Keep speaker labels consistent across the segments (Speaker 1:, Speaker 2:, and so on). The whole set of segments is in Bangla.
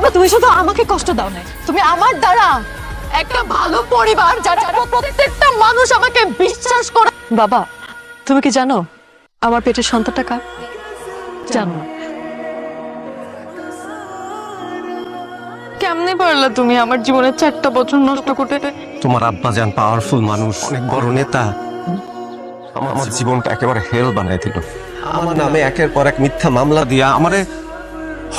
Speaker 1: বাবা তুমি শুধু আমাকে কষ্ট দাও না, তুমি আমার দ্বারা একটা ভালো পরিবার যারা প্রত্যেকটা মানুষ আমাকে বিশ্বাস করে। বাবা তুমি কি জানো আমার পেটের সন্তানটা কার? জানো না? কেমনে পারলা তুমি আমার জীবনের 4টা বছর নষ্ট করতে?
Speaker 2: তোমার আব্বা যান পাওয়ারফুল মানুষ, অনেক বড় নেতা, আমার জীবনটা একেবারে হেল বানাই দিল। আমার নামে একের পর এক মিথ্যা মামলা দিয়া আমারে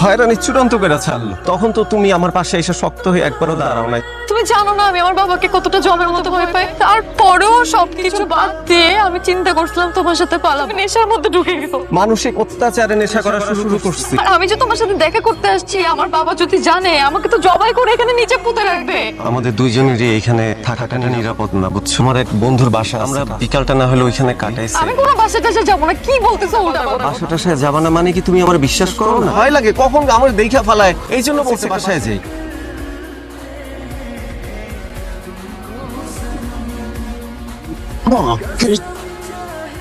Speaker 2: হয়রানি চূড়ান্ত করে ছাড়লো। তখন তো তুমি আমার পাশে এসে শক্ত হয়ে একবারও দাঁড়াও নাই।
Speaker 1: তুমি জানো না আমি আমার বাবাকে কতটা জমের মতো ভয় পাই, তারপরেও সবকিছু বাদ দিয়ে আমি চিন্তা করছিলাম তোমার সাথে পালাবো, নেশার মধ্যে ঢুকে গেছো।
Speaker 2: মানসিক অত্যাচারে নেশা করা শুরু করছি।
Speaker 1: আর আমি যে তোমার সাথে দেখা করতে আসছি, আমার বাবা যদি জানে আমাকে তো জবাই করে এখানে নিচে পুঁতে রাখবে।
Speaker 2: আমাদের দুইজনেরই এখানে থাকাটা নিরাপদ না, বুঝছো? আমার এক বন্ধুর বাসা, আমরা বিকালটা না হলে ওইখানে কাটাইছি।
Speaker 1: আমি কোনো বাসা টাসা যাবো না, কি বলতেছো উল্টাপাল্টা?
Speaker 2: বাসা টাসায় যাবা না মানে কি তুমি আমার বিশ্বাস করো না? ভয় লাগে কখন আমার দেখা ফেলায়, এই জন্য বলছে বাসায় যাই।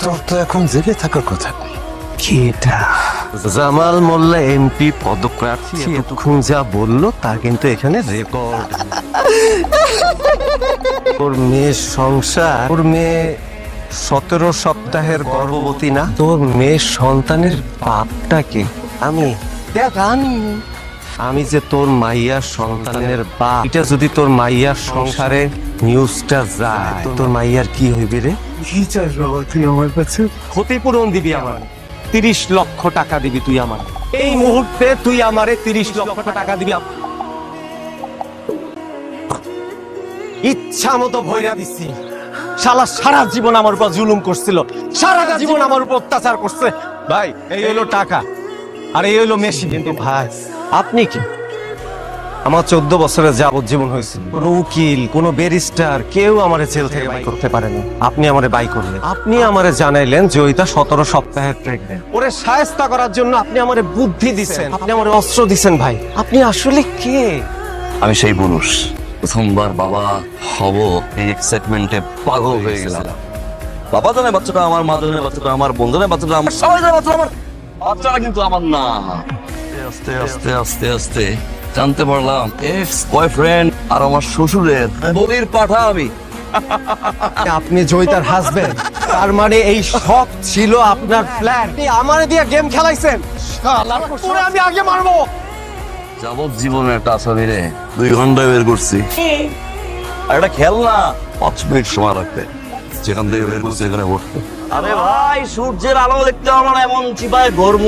Speaker 3: তোর তো এখন জেলে থাকার কথা। কি এটা?
Speaker 2: জামাল মোল্লা এমপি পদপ্রার্থী এতক্ষণ যা বললো তা কিন্তু এখানে রেকর্ড। তোর মেয়ের সংসার, তোর মেয়ে 17 সপ্তাহের গর্ভবতী না? তোর মেয়ের সন্তানের বাপটাকে আমি আমি যে তোর মাইয়ার সন্তানের বাপ, এটা যদি তোর মাইয়ার সংসারে নিউজটা যায়, তোর মাইয়ার কি হইবে রে?
Speaker 3: কি চাস বাবা তুই আমার কাছে?
Speaker 2: ক্ষতিপূরণ দিবি আমার, 30 লক্ষ টাকা দিবি তুই আমার। এই মুহূর্তে তুই আমারে 30 লক্ষ টাকা দিবি। ইচ্ছা মতো ভইরা দিছি। শালা সারা জীবন আমার উপর জুলুম করছিল, সারাটা জীবন আমার উপর অত্যাচার করছে। ভাই এই হলো টাকা আর এই হলো মেশিন। কিন্তু ভাই আপনি কি? আমার 14 বছরের যাবজ্জীবন হয়েছে, কোনো উকিল, কোনো ব্যারিস্টার কেউ আমারে জেল থেকে বাই করতে পারেনি। আপনি আমারে বাই করলেন, আপনি আমারে জানাইলেন যে ওইটা 17 সপ্তাহের প্রেগন্যান্ট। ওরে শায়েস্তা করার জন্য আপনি আমারে বুদ্ধি দিছেন, আপনি আমারে অস্ত্র দিছেন। ভাই আপনি আসলে কে?
Speaker 4: আমি সেই পুরুষ, প্রথমবার বাবা হব এই এক্সাইটমেন্টে পাগল হয়ে গেছিলাম। বাবা জানে বাচ্চাটা আমার, মা জানে বাচ্চাটা আমার, বোন জানে বাচ্চাটা আমার, সবাই জানে বাচ্চাটা আমার, বাচ্চাটা কিন্তু আমার না। আস্তে আস্তে আস্তে আস্তে জানতে পারলাম এক্স বয়ফ্রেন্ড আর আমার শ্বশুরের বলির পাঠা আমি।
Speaker 2: আপনি জয়িতার হাসবেন্ড, তার মানে এই শখ ছিল আপনার প্ল্যান। আপনি আমারে দিয়ে গেম খেলাইছেন, শালার পুরো আমি আগে মারবো।
Speaker 4: যাবজ্জীবনের একটা আসামি রে 2 ঘন্টায় বের করছি। আর এটা খেল না, 5 মিনিট সময় রাখতে, যেখান থেকে বের করছি এখানে বসতে। আরে ভাই সূর্যের আলো দেখতে আমার এমন চিপায় গরম